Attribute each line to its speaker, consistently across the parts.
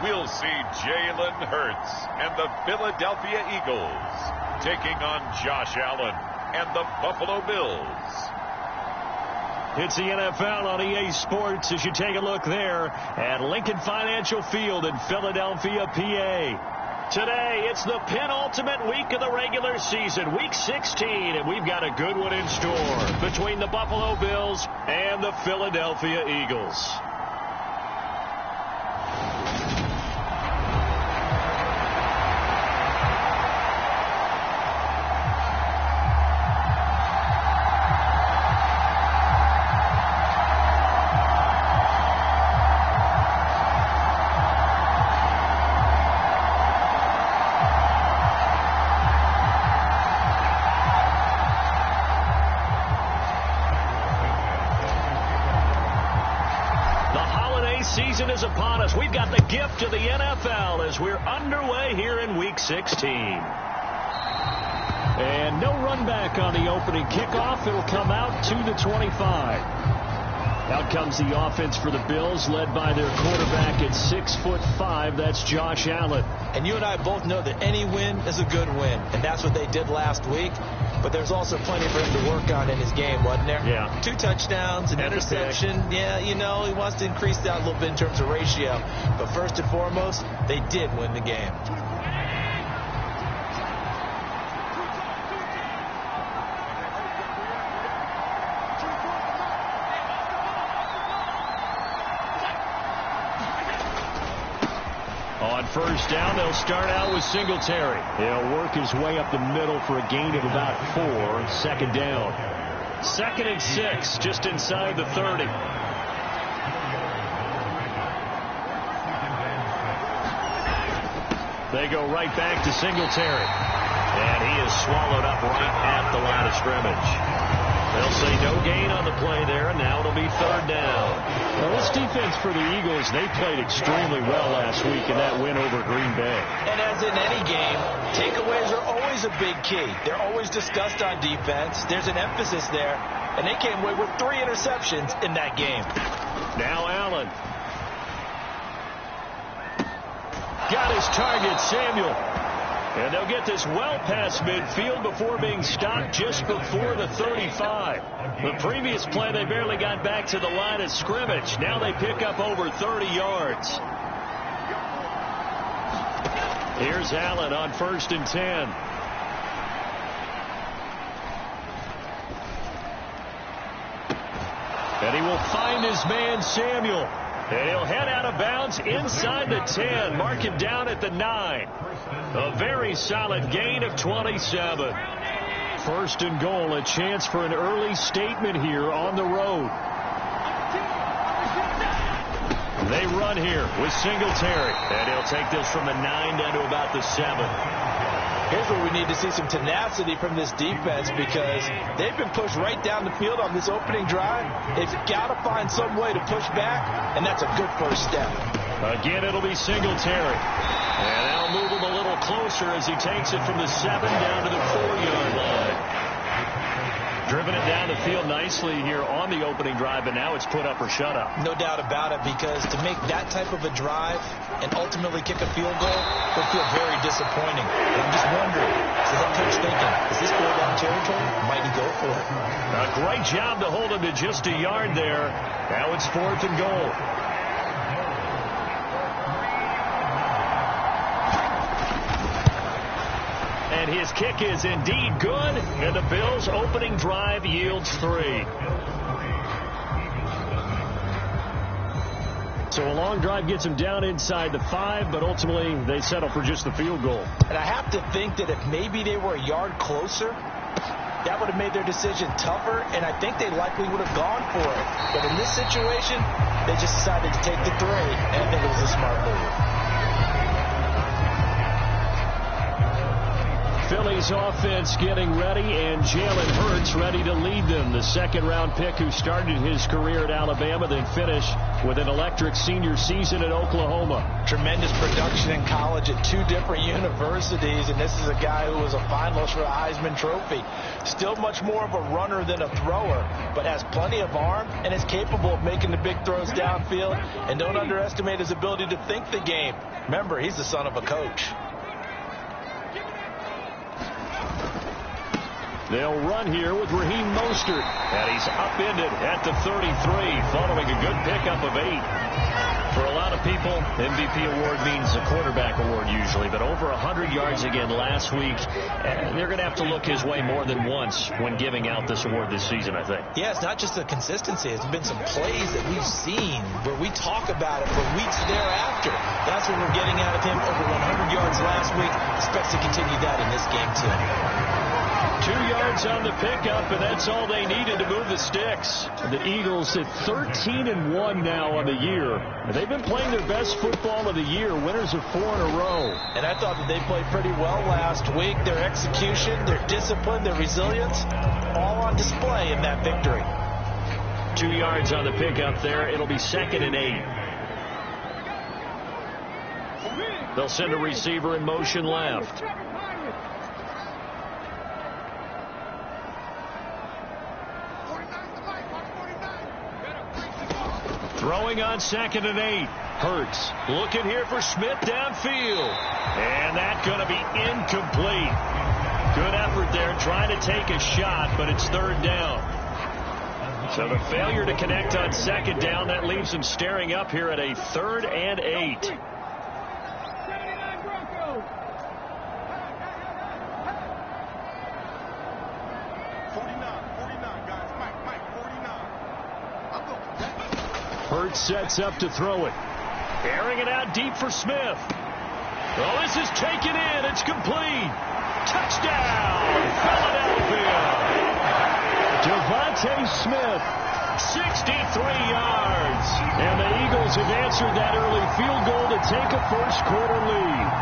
Speaker 1: we'll see Jalen Hurts and the Philadelphia Eagles taking on Josh Allen and the Buffalo Bills.
Speaker 2: It's the NFL on EA Sports as you take a look there at Lincoln Financial Field in Philadelphia, PA. Today, it's the penultimate week of the regular season, Week 16, and we've got a good one in store between the Buffalo Bills and the Philadelphia Eagles. Season is upon us. We've got the gift of the NFL as we're underway here in Week 16. And no run back on the opening kickoff. It'll come out to the 25. Out comes the offense for the Bills, led by their quarterback at 6'5". That's Josh Allen.
Speaker 3: And you and I both know that any win is a good win, and that's what they did last week. But there's also plenty for him to work on in his game, wasn't there?
Speaker 2: Yeah.
Speaker 3: 2 touchdowns, an interception. Yeah, you know, he wants to increase that a little bit in terms of ratio. But first and foremost, they did win the game.
Speaker 2: On first down, they'll start out with Singletary. He'll work his way up the middle for a gain of about 4. Second down. 2nd and 6, just inside the 30. They go right back to Singletary. And he is swallowed up right at the line of scrimmage. They'll say no gain on the play there, and now it'll be 3rd down. Well, this defense for the Eagles, they played extremely well last week in that win over Green Bay.
Speaker 3: And as in any game, takeaways are always a big key. They're always discussed on defense. There's an emphasis there, and they came away with 3 interceptions in that game.
Speaker 2: Now Allen. Got his target, Samuel. And they'll get this well past midfield before being stopped just before the 35. The previous play, they barely got back to the line of scrimmage. Now they pick up over 30 yards. Here's Allen on 1st and 10. And he will find his man, Samuel. And he'll head out of bounds inside the 10. Mark him down at the 9. A very solid gain of 27. 1st and goal, a chance for an early statement here on the road. They run here with Singletary. And he'll take this from the 9 down to about the 7.
Speaker 3: Here's where we need to see some tenacity from this defense because they've been pushed right down the field on this opening drive. They've got to find some way to push back, and that's a good first step.
Speaker 2: Again, it'll be Singletary. And that'll move him a little closer as he takes it from the 7 down to the 4-yard line. Driven it down the field nicely here on the opening drive, and now it's put up or shut up.
Speaker 3: No doubt about it, because to make that type of a drive and ultimately kick a field goal would feel very disappointing. And I'm just wondering, is the head coach thinking, is this fourth down territory? Might he go for it?
Speaker 2: A great job to hold him to just a yard there. Now it's 4th and goal. And his kick is indeed good, and the Bills' opening drive yields 3. So a long drive gets them down inside the 5, but ultimately they settle for just the field goal.
Speaker 3: And I have to think that if maybe they were a yard closer, that would have made their decision tougher, and I think they likely would have gone for it. But in this situation, they just decided to take the 3, and I think it was a smart move.
Speaker 2: Phillies offense getting ready, and Jalen Hurts ready to lead them. The second-round pick who started his career at Alabama, then finished with an electric senior season at Oklahoma.
Speaker 3: Tremendous production in college at 2 different universities, and this is a guy who was a finalist for the Heisman Trophy. Still much more of a runner than a thrower, but has plenty of arm and is capable of making the big throws downfield. And don't underestimate his ability to think the game. Remember, he's the son of a coach.
Speaker 2: They'll run here with Raheem Mostert, and he's upended at the 33 following a good pickup of 8. For a lot of people, MVP award means a quarterback award usually, but over 100 yards again last week. They're going to have to look his way more than once when giving out this award this season, I think.
Speaker 3: Yeah, it's not just the consistency. It's been some plays that we've seen where we talk about it for weeks thereafter. That's what we're getting out of him. Over 100 yards last week. Expects to continue that in this game, too.
Speaker 2: 2 yards on the pickup, and that's all they needed to move the sticks. The Eagles at 13-1 now on the year. They've been playing their best football of the year, winners of 4 in a row.
Speaker 3: And I thought that they played pretty well last week. Their execution, their discipline, their resilience, all on display in that victory.
Speaker 2: 2 yards on the pickup there. It'll be 2nd and 8. They'll send a receiver in motion left. Throwing on 2nd and 8. Hurts looking here for Smith downfield. And that's going to be incomplete. Good effort there trying to take a shot, but it's 3rd down. So the failure to connect on 2nd down, that leaves them staring up here at a 3rd and 8. Hurts sets up to throw it. Airing it out deep for Smith. Oh, this is taken in. It's complete. Touchdown, Philadelphia. Devontae Smith, 63 yards. And the Eagles have answered that early field goal to take a first-quarter lead.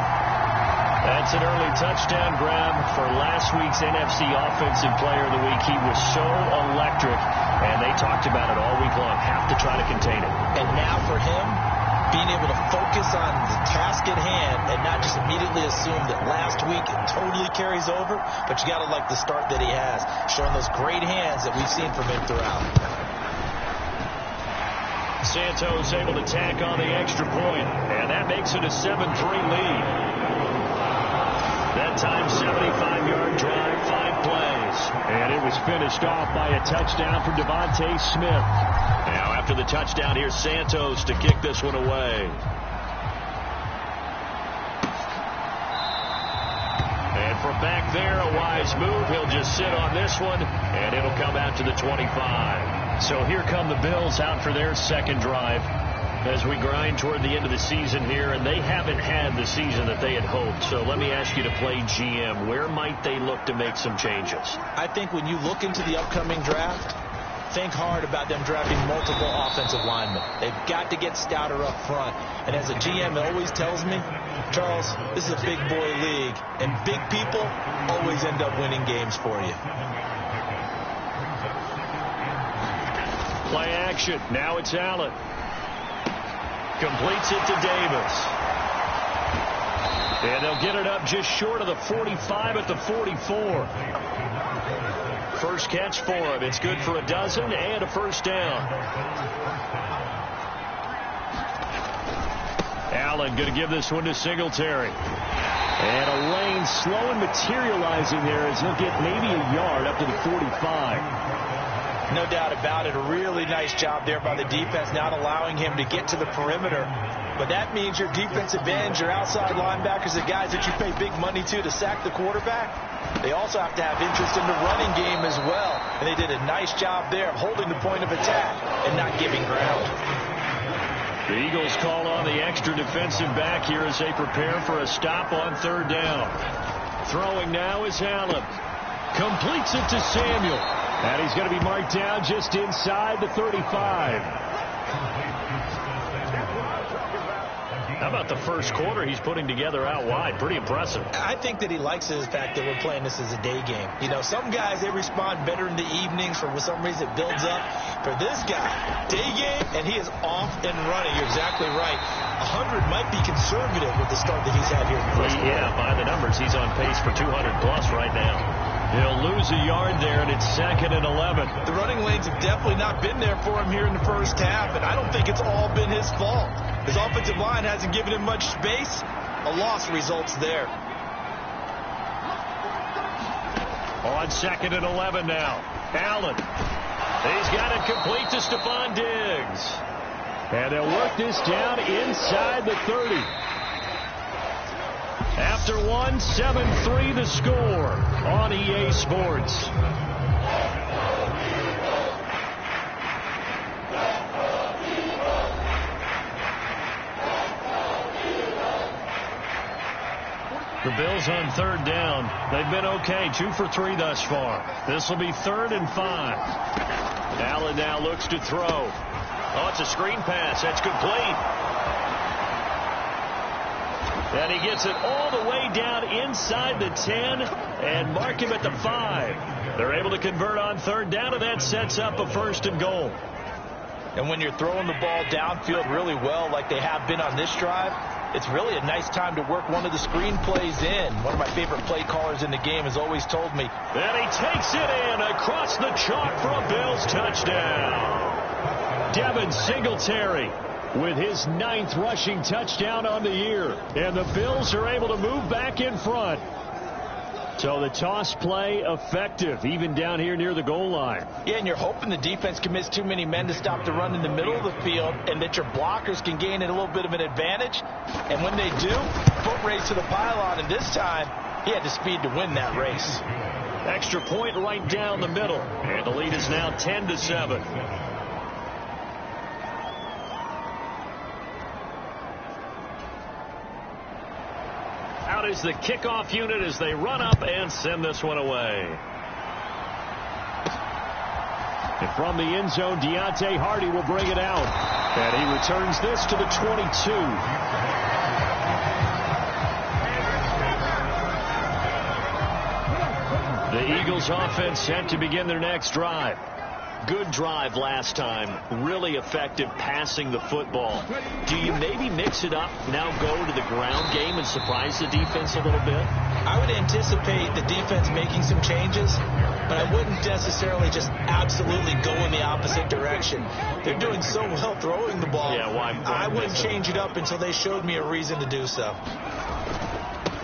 Speaker 2: That's an early touchdown grab for last week's NFC Offensive Player of the Week. He was so electric, and they talked about it all week long. Have to try to contain it.
Speaker 3: And now for him, being able to focus on the task at hand and not just immediately assume that last week it totally carries over, but you got to like the start that he has, showing those great hands that we've seen from him throughout.
Speaker 2: Santos able to tack on the extra point, and that makes it a 7-3 lead. That time, 75-yard drive, 5 plays. And it was finished off by a touchdown for Devontae Smith. Now, after the touchdown, here's Santos to kick this one away. And from back there, a wise move. He'll just sit on this one, and it'll come out to the 25. So here come the Bills out for their 2nd drive as we grind toward the end of the season here, and they haven't had the season that they had hoped. So let me ask you to play GM. Where might they look to make some changes? I
Speaker 3: think when you look into the upcoming draft, think hard about them drafting multiple offensive linemen. They've got to get stouter up front. And as a GM always tells me, Charles, this is a big boy league, and big people always end up winning games for you.
Speaker 2: Play action. Now it's Allen. Completes it to Davis. And they'll get it up just short of the 45 at the 44. First catch for him. It's good for a dozen and a first down. Allen going to give this one to Singletary. And a lane slow and materializing there as he'll get maybe a yard up to the 45.
Speaker 3: No doubt about it. A really nice job there by the defense, not allowing him to get to the perimeter. But that means your defensive ends, your outside linebackers, the guys that you pay big money to sack the quarterback, they also have to have interest in the running game as well. And they did a nice job there of holding the point of attack and not giving ground.
Speaker 2: The Eagles call on the extra defensive back here as they prepare for a stop on 3rd down. Throwing now is Allen. Completes it to Samuel. And he's going to be marked down just inside the 35. How about the first quarter he's putting together out wide? Pretty impressive.
Speaker 3: I think that he likes the fact that we're playing this as a day game. You know, some guys, they respond better in the evenings. For some reason, it builds up. For this guy, day game, and he is off and running. You're exactly right. 100 might be conservative with the start that he's had here in the first quarter.
Speaker 2: Yeah, by the numbers, he's on pace for 200-plus right now. He'll lose a yard there, and it's 2nd and 11.
Speaker 3: The running lanes have definitely not been there for him here in the first half, and I don't think it's all been his fault. His offensive line hasn't given him much space. A loss results there.
Speaker 2: On 2nd and 11 now. Allen. He's got it complete to Stephon Diggs. And they'll work this down inside the 30. After one, 7-3 the score on EA Sports. The Bills on 3rd down. They've been okay. 2 for 3 thus far. This will be 3rd and 5. Allen now looks to throw. Oh, it's a screen pass. That's complete. And he gets it all the way down inside the 10 and mark him at the 5. They're able to convert on 3rd down, and that sets up a 1st and goal.
Speaker 3: And when you're throwing the ball downfield really well like they have been on this drive, it's really a nice time to work one of the screen plays in. One of my favorite play callers in the game has always told me.
Speaker 2: And he takes it in across the chalk for a Bills touchdown. Devin Singletary with his 9th rushing touchdown on the year. And the Bills are able to move back in front. So the toss play effective, even down here near the goal line.
Speaker 3: Yeah, and you're hoping the defense commits too many men to stop the run in the middle of the field and that your blockers can gain a little bit of an advantage. And when they do, foot race to the pylon. And this time, he had the speed to win that race.
Speaker 2: Extra point right down the middle. And the lead is now 10-7. Out is the kickoff unit as they run up and send this one away. And from the end zone, Deontay Hardy will bring it out. And he returns this to the 22. The Eagles offense set to begin their next drive. Good drive last time. Really effective passing the football. Do you maybe mix it up, now go to the ground game and surprise the defense a little bit?
Speaker 3: I would anticipate the defense making some changes, but I wouldn't necessarily just absolutely go in the opposite direction. They're doing so well throwing the ball.
Speaker 2: Yeah, why
Speaker 3: I wouldn't change it up until they showed me a reason to do so.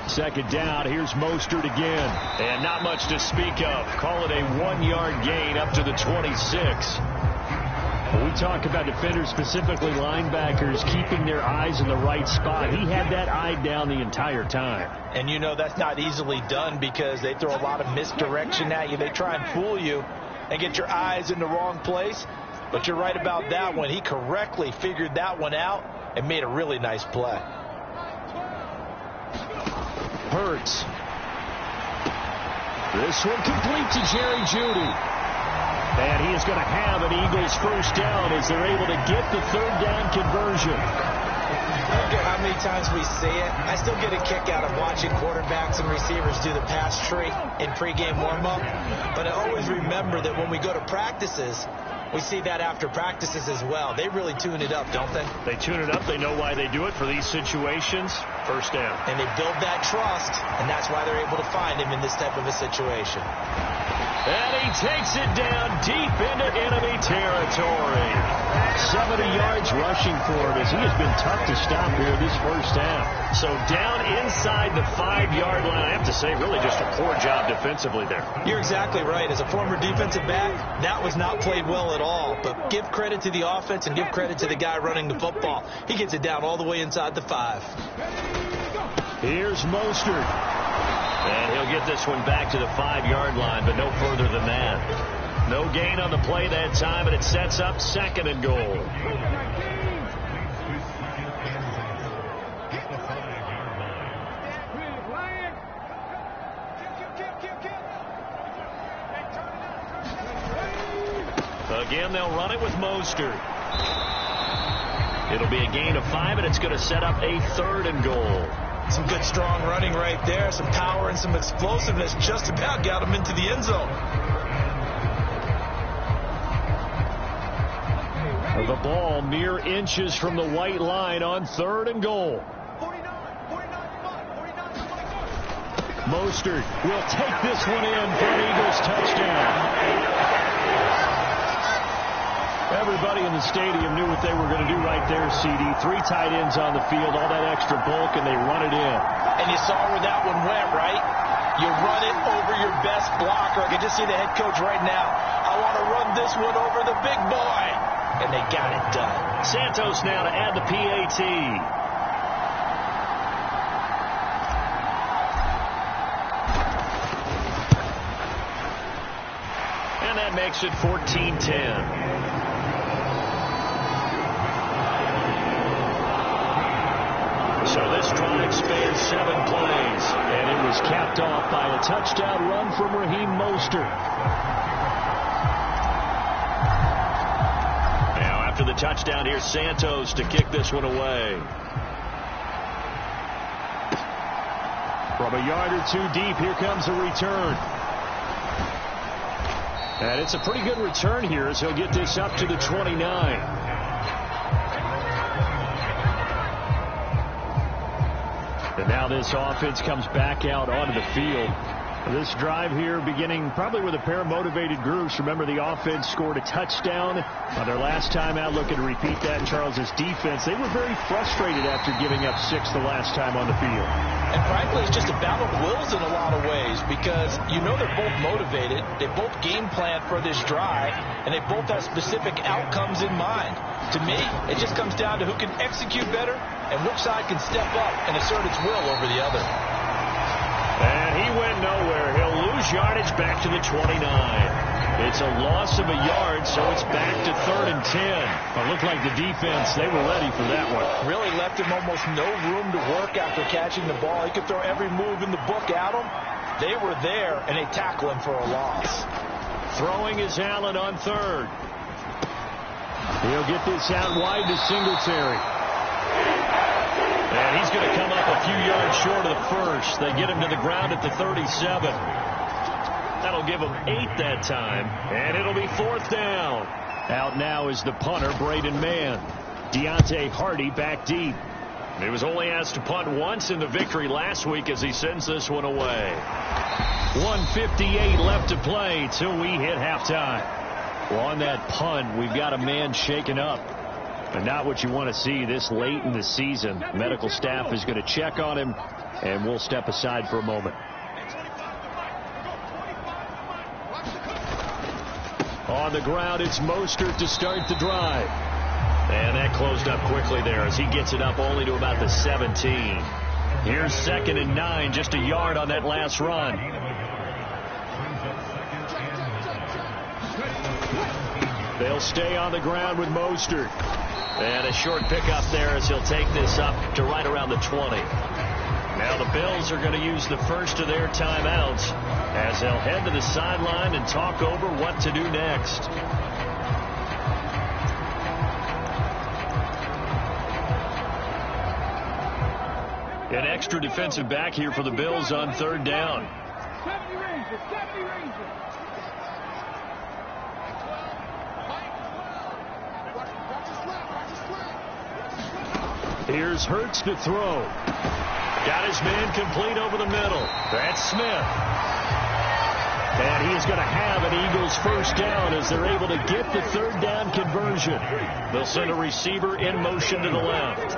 Speaker 2: 2nd down, here's Mostert again. And not much to speak of. Call it a 1-yard gain up to the 26. When we talk about defenders, specifically linebackers, keeping their eyes in the right spot. He had that eye down the entire time.
Speaker 3: And you know that's not easily done because they throw a lot of misdirection at you. They try and fool you and get your eyes in the wrong place. But you're right about that one. He correctly figured that one out and made a really nice play.
Speaker 2: Hurts. This one complete to Jerry Jeudy. And he is going to have an Eagles 1st down as they're able to get the 3rd down conversion.
Speaker 3: I don't care how many times we say it. I still get a kick out of watching quarterbacks and receivers do the pass tree in pregame warm-up. But I always remember that when we go to practices, we see that after practices as well. They really tune it up, don't they?
Speaker 2: They tune it up. They know why they do it for these situations. 1st down.
Speaker 3: And they build that trust, and that's why they're able to find him in this type of a situation.
Speaker 2: And he takes it down deep into enemy territory. 70 yards rushing for him as he has been tough to stop here this 1st half. So down inside the 5-yard line. I have to say, really just a poor job defensively there.
Speaker 3: You're exactly right. As a former defensive back, that was not played well at all. But give credit to the offense and give credit to the guy running the football. He gets it down all the way inside the 5.
Speaker 2: Here's Mostert. And he'll get this one back to the 5-yard line, but no further than that. No gain on the play that time, and it sets up 2nd and goal. Again, they'll run it with Mostert. It'll be a gain of 5, and it's going to set up a 3rd and goal.
Speaker 3: Some good strong running right there, some power and some explosiveness. Just about got him into the end zone.
Speaker 2: The ball mere inches from the white line on 3rd and goal. Mostert will take this one in for an Eagles touchdown. Everybody in the stadium knew what they were going to do right there, CD. 3 tight ends on the field, all that extra bulk, and they run it in.
Speaker 3: And you saw where that one went, right? You run it over your best blocker. I can just see the head coach right now. I want to run this one over the big boy. And they got it done.
Speaker 2: Santos now to add the PAT. And that makes it 14-10. So this drive spans 7 plays, and it was capped off by a touchdown run from Raheem Mostert. Now after the touchdown, here's Santos to kick this one away. From a yard or 2 deep, here comes a return. And it's a pretty good return here as he'll get this up to the 29. And now this offense comes back out onto the field. This drive here beginning probably with a pair of motivated groups. Remember, the offense scored a touchdown on their last time out. Looking to repeat that. Charles's defense, they were very frustrated after giving up 6 the last time on the field.
Speaker 3: And frankly, it's just a battle of wills in a lot of ways because you know they're both motivated. They both game plan for this drive, and they both have specific outcomes in mind. To me, it just comes down to who can execute better and which side can step up and assert its will over the other.
Speaker 2: And he went nowhere. He'll lose yardage back to the 29. It's a loss of a yard, so it's back to 3rd and 10. It looked like the defense, they were ready for that one.
Speaker 3: Really left him almost no room to work after catching the ball. He could throw every move in the book at him. They were there, and they tackle him for a loss.
Speaker 2: Throwing is Allen on 3rd. He'll get this out wide to Singletary. And he's going to come up a few yards short of the first. They get him to the ground at the 37. That'll give him 8 that time. And it'll be 4th down. Out now is the punter, Braden Mann. Deontay Hardy back deep. He was only asked to punt once in the victory last week as he sends this one away. 1:58 left to play till we hit halftime. Well, on that punt, we've got a man shaken up. And not what you want to see this late in the season. Medical staff is going to check on him, and we'll step aside for a moment. On the ground, it's Mostert to start the drive. And that closed up quickly there as he gets it up only to about the 17. Here's 2nd and 9, just a yard on that last run. They'll stay on the ground with Mostert. And a short pickup there as he'll take this up to right around the 20. Now the Bills are going to use the first of their timeouts as they'll head to the sideline and talk over what to do next. An extra defensive back here for the Bills on 3rd down. Here's Hurts to throw. Got his man complete over the middle. That's Smith. And he's going to have an Eagles first down as they're able to get the 3rd down conversion. They'll send a receiver in motion to the left.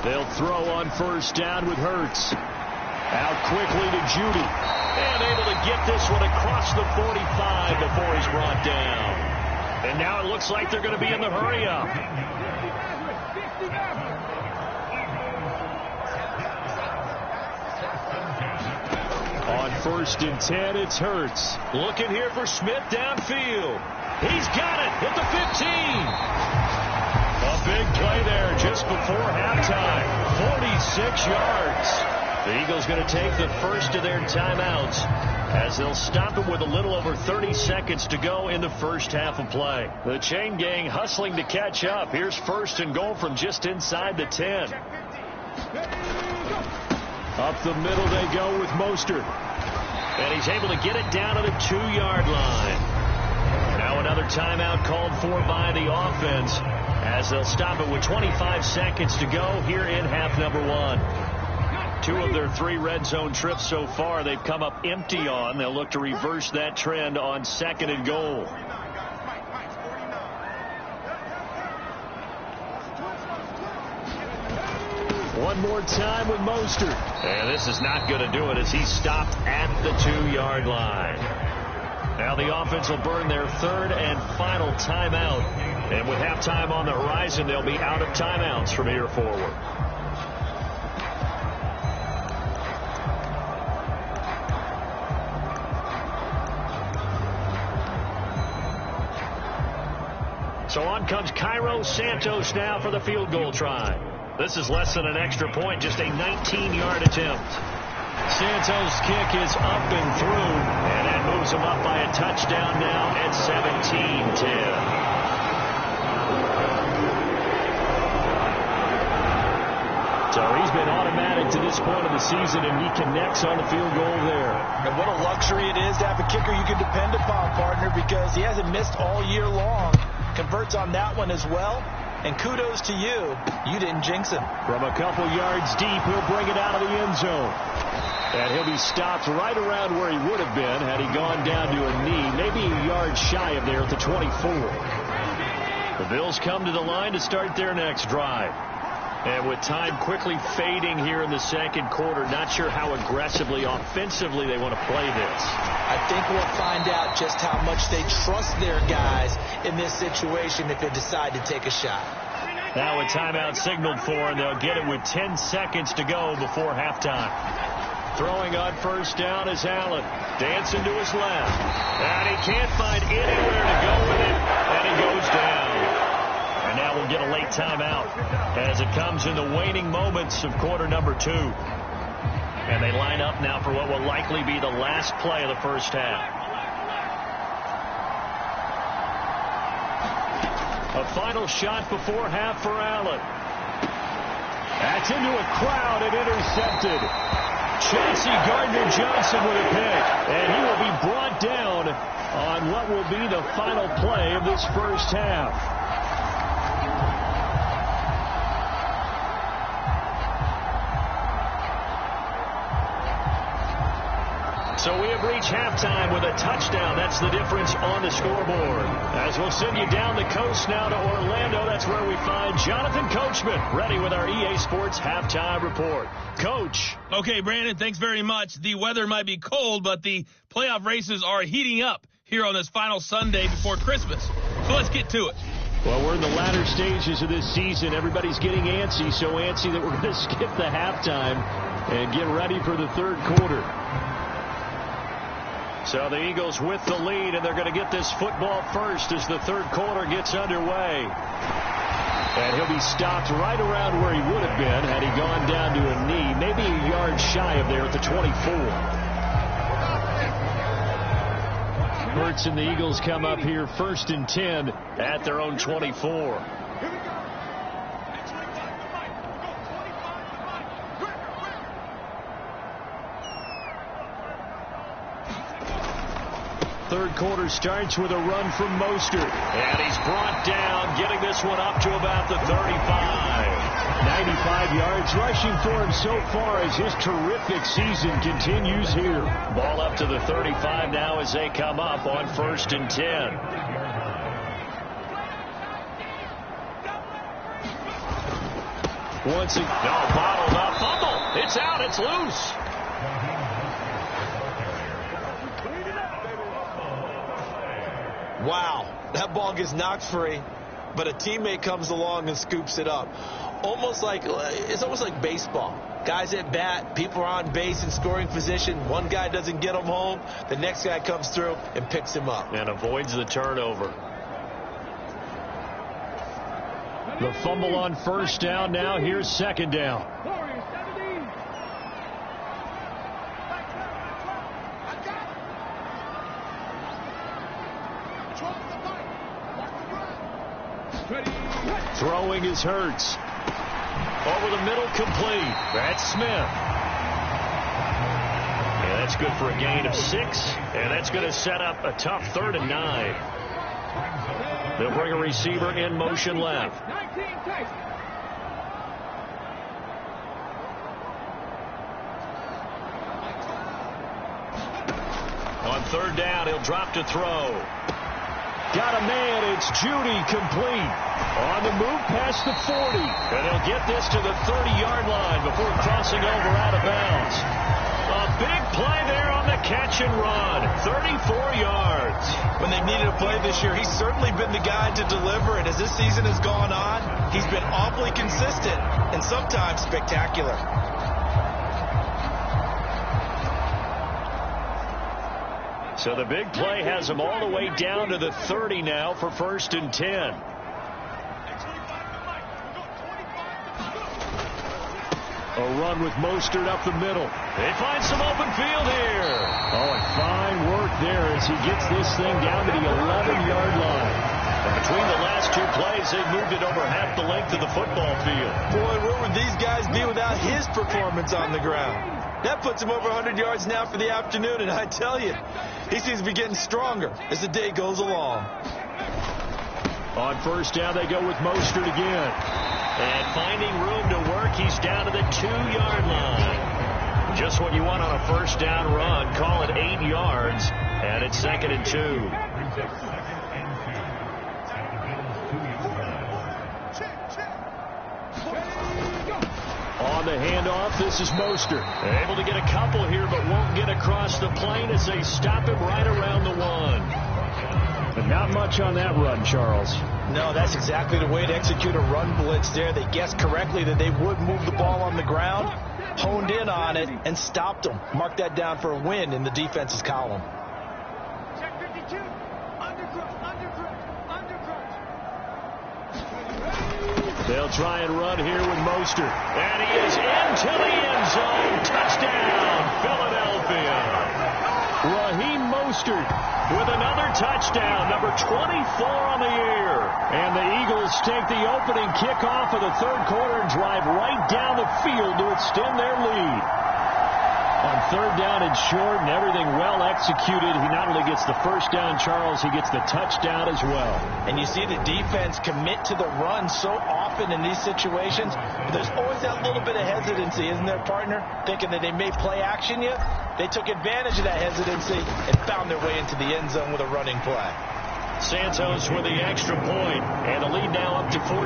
Speaker 2: They'll throw on 1st down with Hurts. Out quickly to Judy. And able to get this one across the 45 before he's brought down. And now it looks like they're going to be in the hurry-up. On 1st and 10, it's Hurts. Looking here for Smith downfield. He's got it at the 15. A big play there just before halftime. 46 yards. The Eagles going to take the first of their timeouts as they'll stop it with a little over 30 seconds to go in the first half of play. The chain gang hustling to catch up. Here's first and goal from just inside the 10. Up the middle they go with Mostert. And he's able to get it down to the 2-yard line. Now another timeout called for by the offense as they'll stop it with 25 seconds to go here in half number 1. 2 of their 3 red zone trips so far they've come up empty on. They'll look to reverse that trend on 2nd and goal. One more time with Mostert. And this is not going to do it as he's stopped at the 2-yard line. Now the offense will burn their 3rd and final timeout. And with halftime on the horizon, they'll be out of timeouts from here forward. So on comes Cairo Santos now for the field goal try. This is less than an extra point, just a 19-yard attempt. Santos' kick is up and through, and that moves him up by a touchdown now at 17-10. So he's been automatic to this point of the season, and he connects on the field goal there.
Speaker 3: And what a luxury it is to have a kicker you can depend upon, partner, because he hasn't missed all year long. Converts on that one as well. And kudos to you. You didn't jinx him.
Speaker 2: From a couple yards deep, he'll bring it out of the end zone. And he'll be stopped right around where he would have been had he gone down to a knee, maybe a yard shy of there at the 24. The Bills come to the line to start their next drive. And with time quickly fading here in the second quarter, not sure how aggressively, offensively they want to play this.
Speaker 3: I think we'll find out just how much they trust their guys in this situation if they decide to take a shot.
Speaker 2: Now a timeout signaled for, and they'll get it with 10 seconds to go before halftime. Throwing on first down is Allen. Dancing to his left. And he can't find anywhere to go with it, and he goes down. And now we'll get a late timeout as it comes in the waning moments of quarter number 2. And they line up now for what will likely be the last play of the first half. A final shot before half for Allen. That's into a crowd and intercepted. Chauncey Gardner-Johnson with a pick. And he will be brought down on what will be the final play of this first half. So we have reached halftime with a touchdown. That's the difference on the scoreboard. As we'll send you down the coast now to Orlando, that's where we find Jonathan Coachman, ready with our EA Sports halftime report. Coach.
Speaker 4: Okay, Brandon, thanks very much. The weather might be cold, but the playoff races are heating up here on this final Sunday before Christmas. So let's get to it.
Speaker 2: Well, we're in the latter stages of this season. Everybody's getting antsy, so antsy that we're going to skip the halftime and get ready for the third quarter. So the Eagles with the lead, and they're going to get this football first as the third quarter gets underway. And he'll be stopped right around where he would have been had he gone down to a knee, maybe a yard shy of there at the 24. Hurts and the Eagles come up here 1st and 10 at their own 24. Third quarter starts with a run from Mostert. And he's brought down, getting this one up to about the 35. 95 yards rushing for him so far as his terrific season continues here. Ball up to the 35 now as they come up on 1st and 10. Once again, bottled up, fumble. It's out, it's loose.
Speaker 3: Wow, that ball gets knocked free, but a teammate comes along and scoops it up. It's almost like baseball. Guys at bat, people are on base in scoring position. One guy doesn't get him home. The next guy comes through and picks him up.
Speaker 2: And avoids the turnover. The fumble on first down now. Here's second down. Throwing is Hurts. Over the middle, complete. That's Smith. Yeah, that's good for a gain of 6, and that's going to set up a tough 3rd and 9. They'll bring a receiver in motion left. On 3rd down, he'll drop to throw. Got a man. It's Judy, complete. On the move past the 40. And he'll get this to the 30-yard line before crossing over out of bounds. A big play there on the catch and run. 34 yards.
Speaker 3: When they needed a play this year, he's certainly been the guy to deliver it. As this season has gone on, he's been awfully consistent and sometimes spectacular.
Speaker 2: So the big play has him all the way down to the 30 now for 1st and 10. A run with Mostert up the middle. They find some open field here. Oh, and fine work there as he gets this thing down to the 11-yard line. And between the last 2 plays, they've moved it over half the length of the football field.
Speaker 3: Boy, where would these guys be without his performance on the ground? That puts him over 100 yards now for the afternoon, and I tell you, he seems to be getting stronger as the day goes along.
Speaker 2: On 1st down, they go with Mostert again. And finding room to work, he's down to the 2-yard line. Just what you want on a 1st down run. Call it 8 yards, and it's 2nd and 2. On the handoff, this is Mostert. Able to get a couple here, but won't get across the plane as they stop him right around the 1. But not much on that run, Charles.
Speaker 3: No, that's exactly the way to execute a run blitz there. They guessed correctly that they would move the ball on the ground, honed in on it, and stopped them. Mark that down for a win in the defense's column.
Speaker 5: Check 52.
Speaker 2: They'll try and run here with Mostert. And he is into the end zone. Touchdown, Philadelphia. Raheem Mostert with another touchdown, number 24 on the year. And the Eagles take the opening kickoff of the 3rd quarter and drive right down the field to extend their lead. On 3rd down and short and everything well executed, he not only gets the 1st down, Charles, he gets the touchdown as well. And
Speaker 3: you see the defense commit to the run so often in these situations, but there's always that little bit of hesitancy, isn't there, partner? Thinking that they may play action you. They took advantage of that hesitancy and found their way into the end zone with a running play.
Speaker 2: Santos with the extra point, and the lead now up to 14.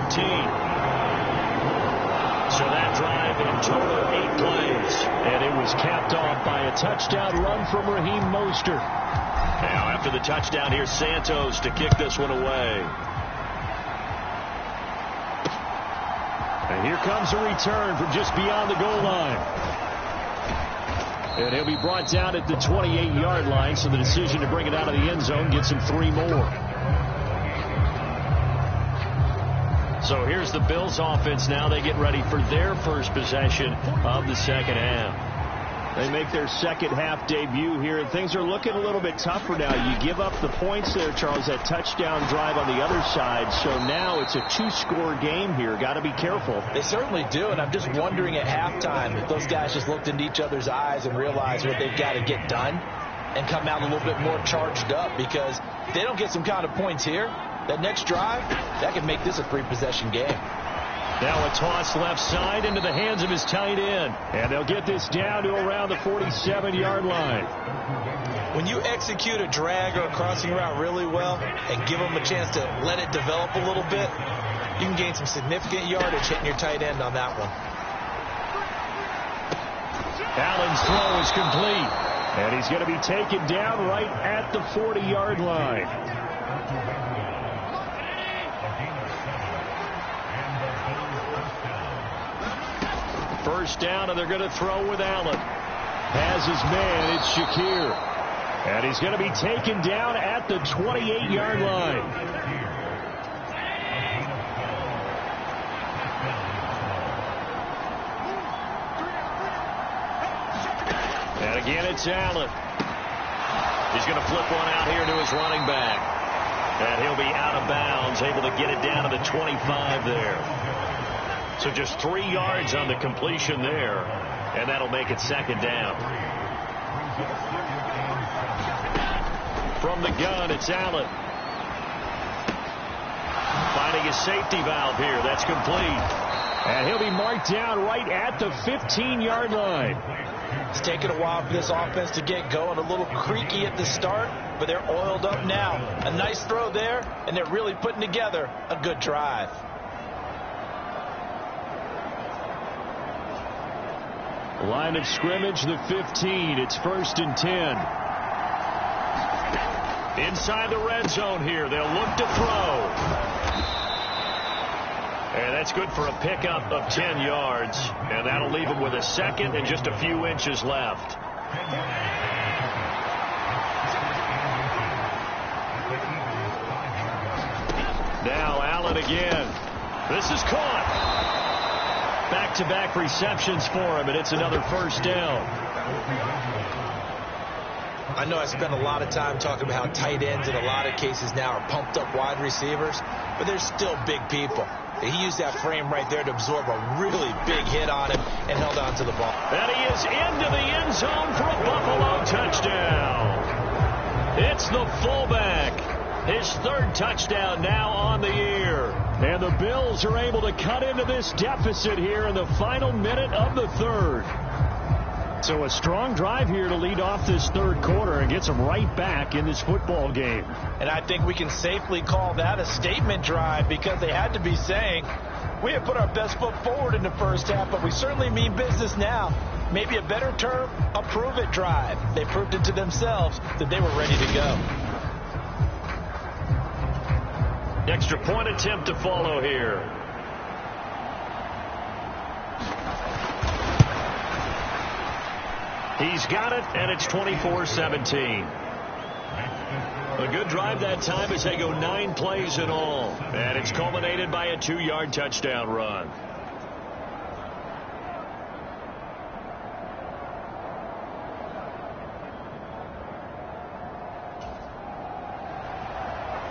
Speaker 2: So that drive in total 8 plays. And it was capped off by a touchdown run from Raheem Mostert. Now after the touchdown, here's Santos to kick this one away. And here comes a return from just beyond the goal line. And he'll be brought down at the 28-yard line, so the decision to bring it out of the end zone gets him 3 more. So here's the Bills offense now. They get ready for their first possession of the 2nd half. They make their 2nd half debut here, and things are looking a little bit tougher now. You give up the points there, Charles, that touchdown drive on the other side. So now it's a 2-score game here. Got to be careful.
Speaker 3: They certainly do, and I'm just wondering at halftime if those guys just looked into each other's eyes and realized what they've got to get done and come out a little bit more charged up, because if they don't get some kind of points here, that next drive, that could make this a 3-possession game.
Speaker 2: Now a toss left side into the hands of his tight end. And they'll get this down to around the 47-yard line.
Speaker 3: When you execute a drag or a crossing route really well and give them a chance to let it develop a little bit, you can gain some significant yardage hitting your tight end on that one.
Speaker 2: Allen's throw is complete. And he's going to be taken down right at the 40-yard line. First down, and they're going to throw with Allen. Has his man, it's Shakir. And he's going to be taken down at the 28-yard line. And again, it's Allen. He's going to flip one out here to his running back. And he'll be out of bounds, able to get it down to the 25 there. So just 3 yards on the completion there, and that'll make it second down. From the gun, it's Allen. Finding his safety valve here. That's complete. And he'll be marked down right at the 15-yard line.
Speaker 3: It's taken a while for this offense to get going. A little creaky at the start, but they're oiled up now. A nice throw there, and they're really putting together a good drive.
Speaker 2: Line of scrimmage, the 15. It's 1st and 10. Inside the red zone here. They'll look to throw. And that's good for a pickup of 10 yards. And that'll leave him with a second and just a few inches left. Now Allen again. This is caught. Back-to-back receptions for him, and it's another first down.
Speaker 3: I know I spent a lot of time talking about how tight ends in a lot of cases now are pumped up wide receivers, but they're still big people. He used that frame right there to absorb a really big hit on him and held on to the ball.
Speaker 2: And he is into the end zone for a Buffalo touchdown. It's the fullback. His 3rd touchdown now on the year. And the Bills are able to cut into this deficit here in the final minute of the 3rd. So a strong drive here to lead off this 3rd quarter and gets them right back in this football game.
Speaker 3: And I think we can safely call that a statement drive because they had to be saying, we have put our best foot forward in the first half, but we certainly mean business now. Maybe a better term, a prove-it drive. They proved it to themselves that they were ready to go.
Speaker 2: Extra point attempt to follow here. He's got it, and it's 24-17. A good drive that time as they go 9 plays in all. And it's culminated by a 2-yard touchdown run.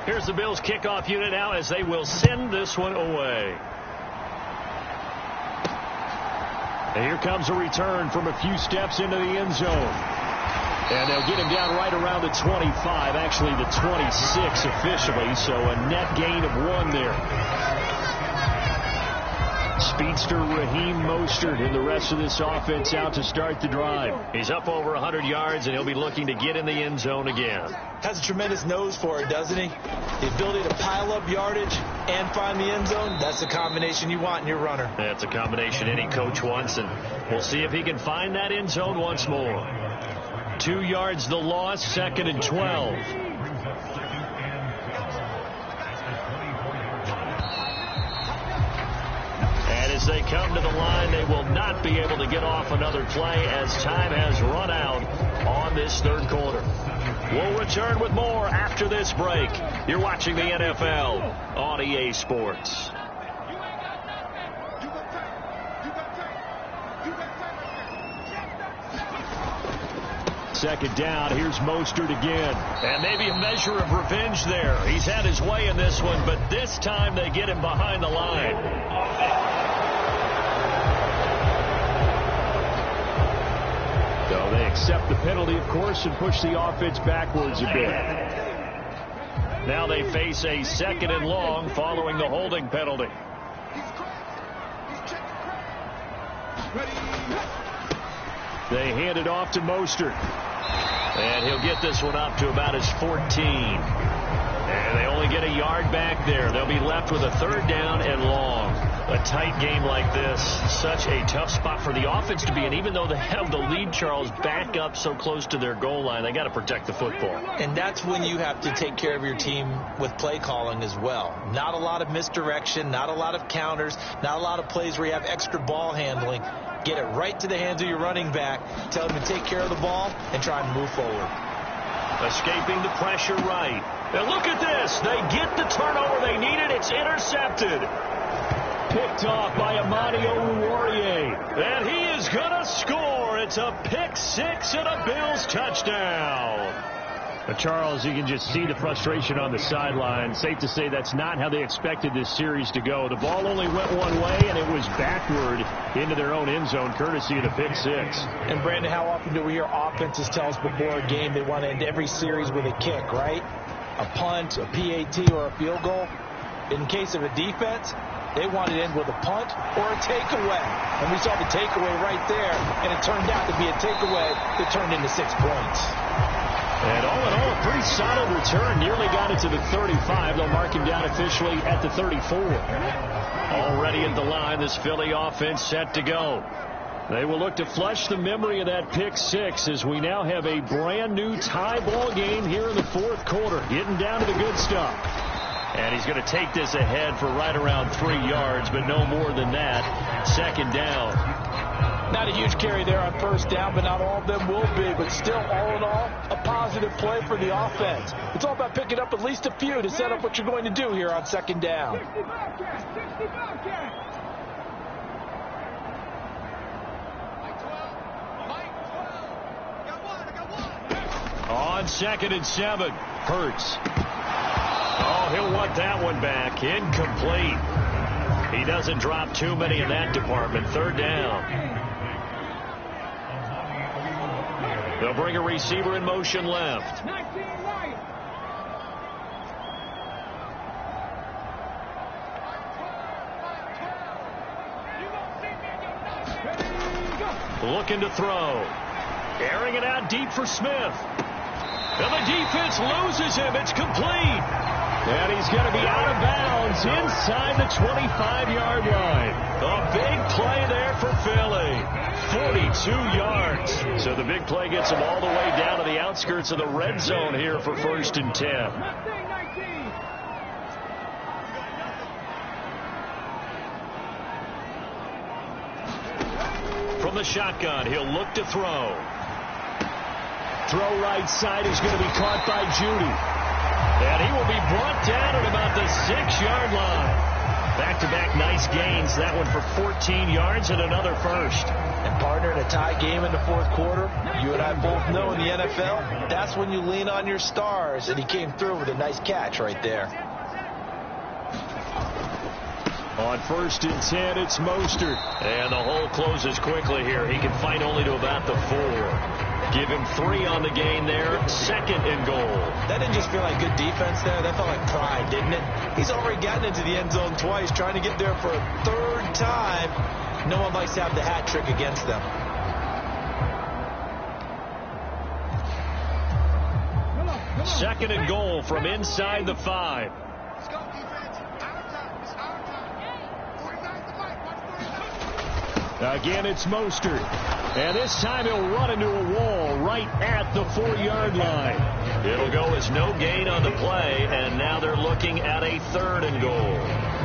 Speaker 2: Here's the Bills kickoff unit now as they will send this one away. And here comes a return from a few steps into the end zone. And they'll get him down right around the 25, actually the 26 officially, so a net gain of 1 there. Speedster Raheem Mostert and the rest of this offense out to start the drive. He's up over 100 yards, and he'll be looking to get in the end zone again.
Speaker 3: Has a tremendous nose for it, doesn't he? The ability to pile up yardage and find the end zone, that's the combination you want in your runner.
Speaker 2: That's a combination any coach wants, and we'll see if he can find that end zone once more. 2 yards the loss, 2nd and 12. As they come to the line, they will not be able to get off another play as time has run out on this 3rd quarter. We'll return with more after this break. You're watching the NFL on EA Sports. Second down, here's Mostert again. And maybe a measure of revenge there. He's had his way in this one, but this time they get him behind the line. So they accept the penalty, of course, and push the offense backwards a bit. Now they face a 2nd and long following the holding penalty. They hand it off to Mostert. And he'll get this one up to about his 14. And they only get a yard back there. They'll be left with a 3rd down and long. A tight game like this, such a tough spot for the offense to be in. Even though they have the lead, Charles, back up so close to their goal line, they got to protect the football. And that's when you have to take care of your team with play calling as well. Not a lot of misdirection, not a lot of counters, not a lot of plays where you have extra ball handling. Get it right to the hands of your running back, tell him to take care of the ball, and try and move forward. Escaping the pressure right. And look at this. They get the turnover they needed. It's intercepted. Picked off by Amani Oruwariye. And he is going to score. It's a pick 6 and a Bills touchdown. Charles, you can just see the frustration on the sideline. Safe to say that's not how they expected this series to go. The ball only went one way, and it was backward into their own end zone, courtesy of the pick six.
Speaker 3: And, Brandon, how often do we hear offenses tell us before a game they want to end every series with a kick, right? A punt, a PAT, or a field goal. In case of a defense, they wanted to end with a punt or a takeaway. And we saw the takeaway right there, and it turned out to be a takeaway that turned into 6 points.
Speaker 2: And all in all, a pretty solid return. Nearly got it to the 35. They'll mark him down officially at the 34. Already at the line, this Philly offense set to go. They will look to flush the memory of that pick six as we now have a brand new tie ball game here in the fourth quarter. Getting down to the good stuff. And he's going to take this ahead for right around 3 yards, but no more than that. Second down.
Speaker 3: Not a huge carry there on first down, but not all of them will be. But still, all in all, a positive play for the offense. It's all about picking up at least a few to set up what you're going to do here on second down.
Speaker 2: On 2nd and 7, Hurts. Oh, he'll want that one back. Incomplete. He doesn't drop too many in that department. Third down. They'll bring a receiver in motion left.
Speaker 5: 19 right.
Speaker 2: Looking to throw. Airing it out deep for Smith. And the defense loses him. It's complete. And he's going to be out of bounds inside the 25-yard line. A big play there for Philly. 42 yards. So the big play gets him all the way down to the outskirts of the red zone here for 1st and 10. From the shotgun, he'll look to throw. Throw right side is going to be caught by Judy. And he will be brought down at about the 6-yard line. Back-to-back nice gains. That one for 14 yards and another first.
Speaker 3: And, partner, in a tie game in the fourth quarter, you and I both know in the NFL, that's when you lean on your stars. And he came through with a nice catch right there.
Speaker 2: On 1st and 10, it's Mostert. And the hole closes quickly here. He can fight only to about the 4. Give him 3 on the gain there. 2nd and goal.
Speaker 3: That didn't just feel like good defense there. That felt like pride, didn't it? He's already gotten into the end zone twice, trying to get there for a 3rd time. No one likes to have the hat trick against them.
Speaker 2: Second and goal from inside the 5.
Speaker 5: Let's go, defense. Our time. It's our time. 49 to fight. Watch 49.
Speaker 2: Again, it's Mostert. And this time he'll run into a wall right at the 4-yard line. It'll go as no gain on the play, and now they're looking at a 3rd and goal.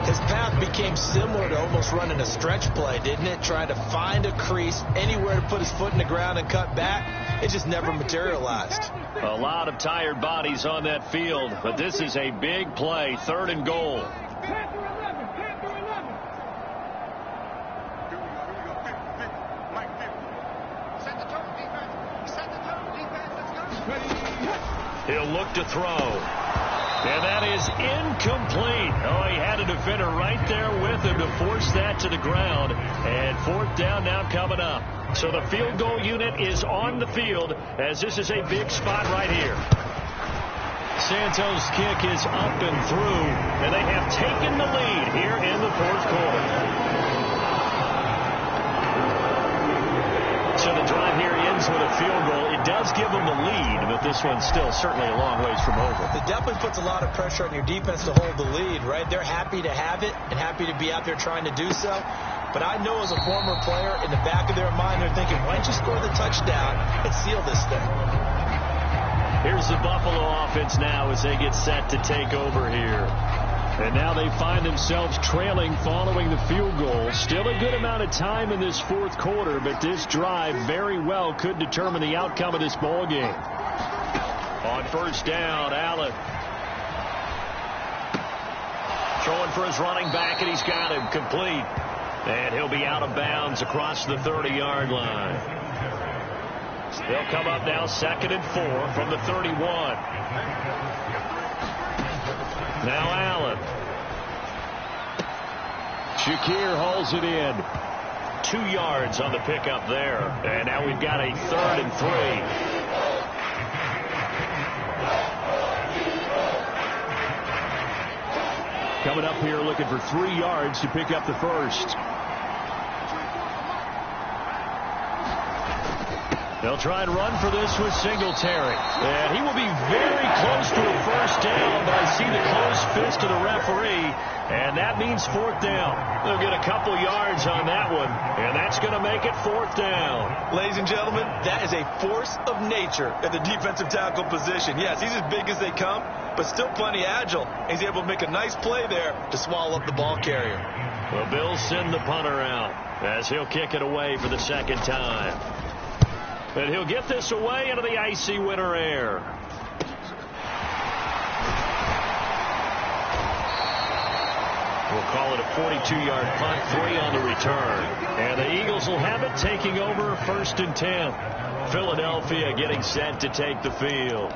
Speaker 3: His path became similar to almost running a stretch play, didn't it? Trying to find a crease, anywhere to put his foot in the ground and cut back. It just never materialized.
Speaker 2: A lot of tired bodies on that field, but this is a big play. 3rd and goal.
Speaker 5: Panther 11. Panther 11. Here we go. 50. Right 50. Set the tone, defense. Set the tone, defense. Let's go. Ready.
Speaker 2: He'll look to throw. And that is incomplete. Oh, he had a defender right there with him to force that to the ground. And 4th down now coming up. So the field goal unit is on the field as this is a big spot right here. Santos' kick is up and through, and they have taken the lead here in the fourth quarter. So the drive here ends with a field goal. It does give them the lead, but this one's still certainly a long ways from over.
Speaker 3: It definitely puts a lot of pressure on your defense to hold the lead, right? They're happy to have it and happy to be out there trying to do so. But I know as a former player, in the back of their mind, they're thinking, why don't you score the touchdown and seal this thing?
Speaker 2: Here's the Buffalo offense now as they get set to take over here. And now they find themselves trailing following the field goal. Still a good amount of time in this fourth quarter, but this drive very well could determine the outcome of this ball game. On 1st down, Allen. Throwing for his running back, and he's got him complete. And he'll be out of bounds across the 30-yard line. They'll come up now 2nd and 4 from the 31. Now Allen. Shakir holds it in. 2 yards on the pickup there. And now we've got a 3rd and 3. Coming up here looking for 3 yards to pick up the first. They'll try and run for this with Singletary. And he will be very close to a first down, but I see the closed fist of the referee, and that means 4th down. They'll get a couple yards on that one, and that's going to make it 4th down.
Speaker 3: Ladies and gentlemen, that is a force of nature at the defensive tackle position. Yes, he's as big as they come, but still plenty agile. He's able to make a nice play there to swallow up the ball carrier.
Speaker 2: The Bills send the punter out as he'll kick it away for the 2nd time. And he'll get this away into the icy winter air. We'll call it a 42-yard punt, 3 on the return. And the Eagles will have it, taking over 1st and 10. Philadelphia getting set to take the field.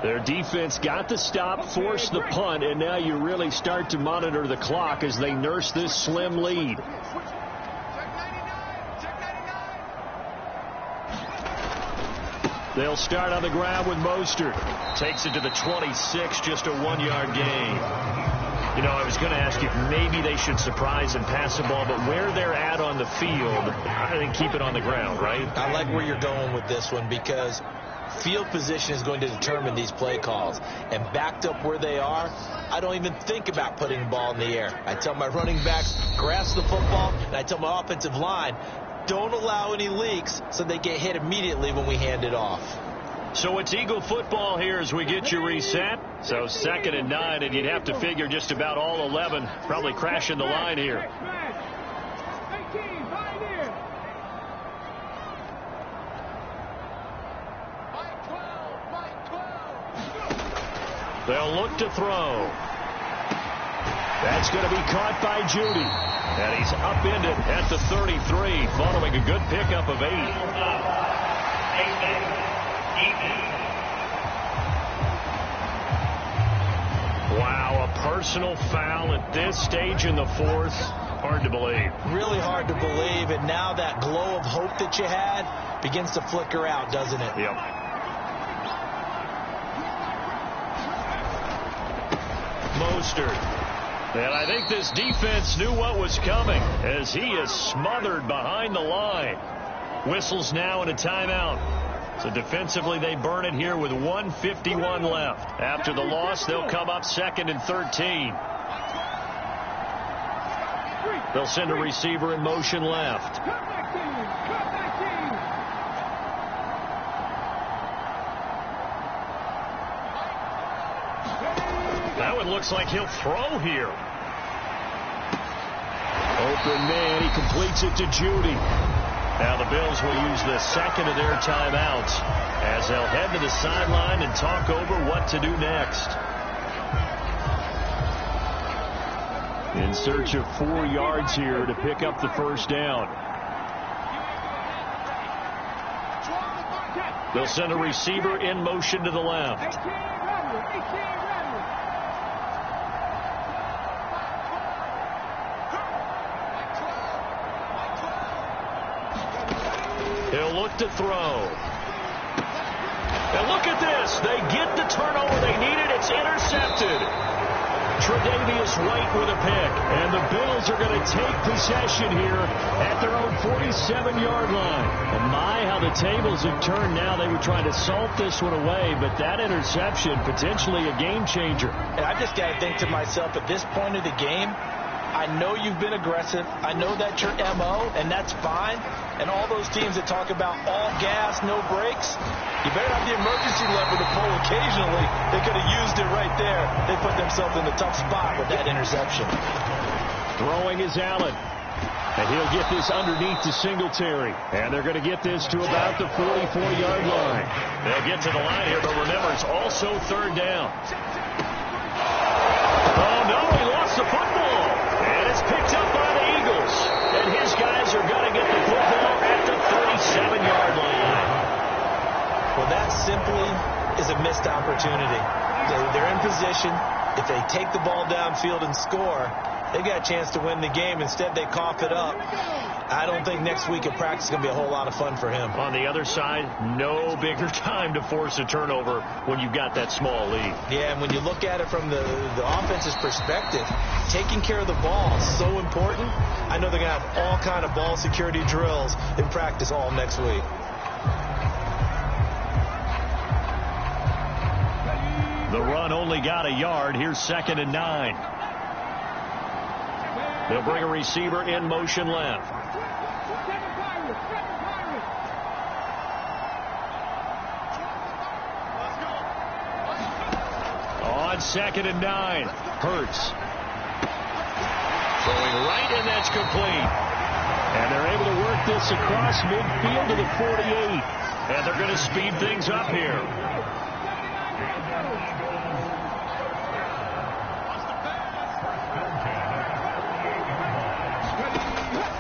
Speaker 2: Their defense got the stop, forced the punt, and now you really start to monitor the clock as they nurse this slim lead. They'll start on the ground with Mostert. Takes it to the 26, just a 1-yard gain. You know, I was going to ask if maybe they should surprise and pass the ball, but where they're at on the field, I think keep it on the ground, right?
Speaker 3: I like where you're going with this one because field position is going to determine these play calls. And backed up where they are, I don't even think about putting the ball in the air. I tell my running backs, grasp the football, and I tell my offensive line, don't allow any leaks so they get hit immediately when we hand it off.
Speaker 2: So it's Eagle football here as we get you reset. So 2nd and 9, and you'd have to figure just about all 11 probably crashing the line here. They'll look to throw. That's going to be caught by Judy. And he's upended at the 33, following a good pickup of 8. Wow, a personal foul at this stage in the 4th. Hard to believe. Really hard to believe, and now that glow of hope that you had begins to flicker out, doesn't it? Yep. Mostert. And I think this defense knew what was coming as he is smothered behind the line. Whistles now and a timeout. So defensively they burn it here with 1:51 left. After the loss, they'll come up 2nd and 13. They'll send a receiver in motion left. That one looks like he'll throw here. Open man, he completes it to Judy. Now the Bills will use the 2nd of their timeouts as they'll head to the sideline and talk over what to do next. In search of 4 yards here to pick up the first down. They'll send a receiver in motion to the left. He'll look to throw. And look at this. They get the turnover they needed. It's intercepted. Tre'Davious White with a pick. And the Bills are going to take possession here at their own 47-yard line. And my, how the tables have turned now. They were trying to salt this one away, but that interception, potentially a game changer.
Speaker 3: And I just got to think to myself, at this point of the game, I know you've been aggressive. I know that's your MO, and that's fine. And all those teams that talk about all gas, no brakes, you better have the emergency lever to pull occasionally. They could have used it right there. They put themselves in a tough spot with that interception.
Speaker 2: Throwing is Allen. And he'll get this underneath to Singletary. And they're going to get this to about the 44-yard line. They'll get to the line here, but remember, it's also 3rd down. Oh, no, he lost the football. And it's picked up by the Eagles. And his guys are going to get the football at the 37-yard line.
Speaker 3: that simply is a missed opportunity. They're in position. If they take the ball downfield and score, they got a chance to win the game. Instead, they cough it up. I don't think next week at practice is going to be a whole lot of fun for him.
Speaker 2: On the other side, no bigger time to force a turnover when you've got that small lead.
Speaker 3: Yeah, and when you look at it from the offense's perspective, taking care of the ball is so important. I know they're going to have all kind of ball security drills in practice all next week.
Speaker 2: The run only got a yard. Here's 2nd and 9. They'll bring a receiver in motion left. On 2nd and 9, Hurts. Throwing right, and that's complete. And they're able to work this across midfield to the 48. And they're going to speed things up here.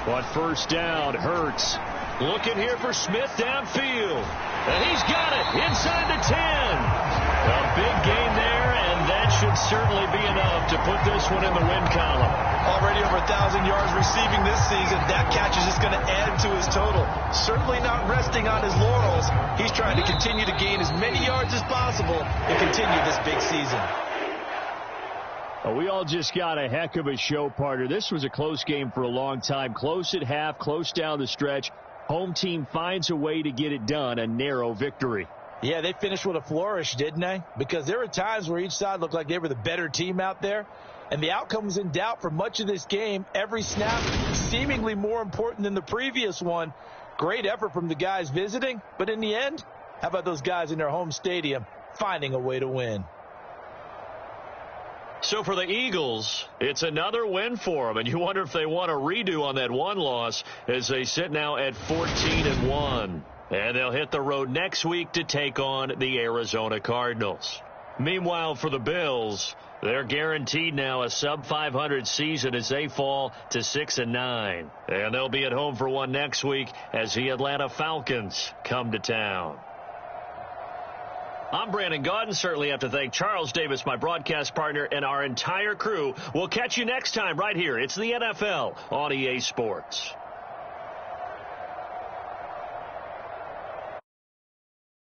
Speaker 2: On 1st down, Hurts looking here for Smith downfield. And he's got it inside the 10. A big gain there, and that should certainly be enough to put this one in the win column.
Speaker 3: Already over 1,000 yards receiving this season. That catch is just going to add to his total. Certainly not resting on his laurels. He's trying to continue to gain as many yards as possible and continue this big season.
Speaker 2: We all just got a heck of a show, partner. This was a close game for a long time. Close at half, close down the stretch. Home team finds a way to get it done, a narrow victory.
Speaker 3: Yeah, they finished with a flourish, didn't they? Because there were times where each side looked like they were the better team out there. And the outcome was in doubt for much of this game. Every snap seemingly more important than the previous one. Great effort from the guys visiting. But in the end, how about those guys in their home stadium finding a way to win?
Speaker 2: So for the Eagles, it's another win for them, and you wonder if they want a redo on that one loss as they sit now at 14-1. And they'll hit the road next week to take on the Arizona Cardinals. Meanwhile, for the Bills, they're guaranteed now a sub-500 season as they fall to 6-9. And they'll be at home for one next week as the Atlanta Falcons come to town. I'm Brandon Gaudin. Certainly have to thank Charles Davis, my broadcast partner, and our entire crew. We'll catch you next time right here. It's the NFL on EA Sports.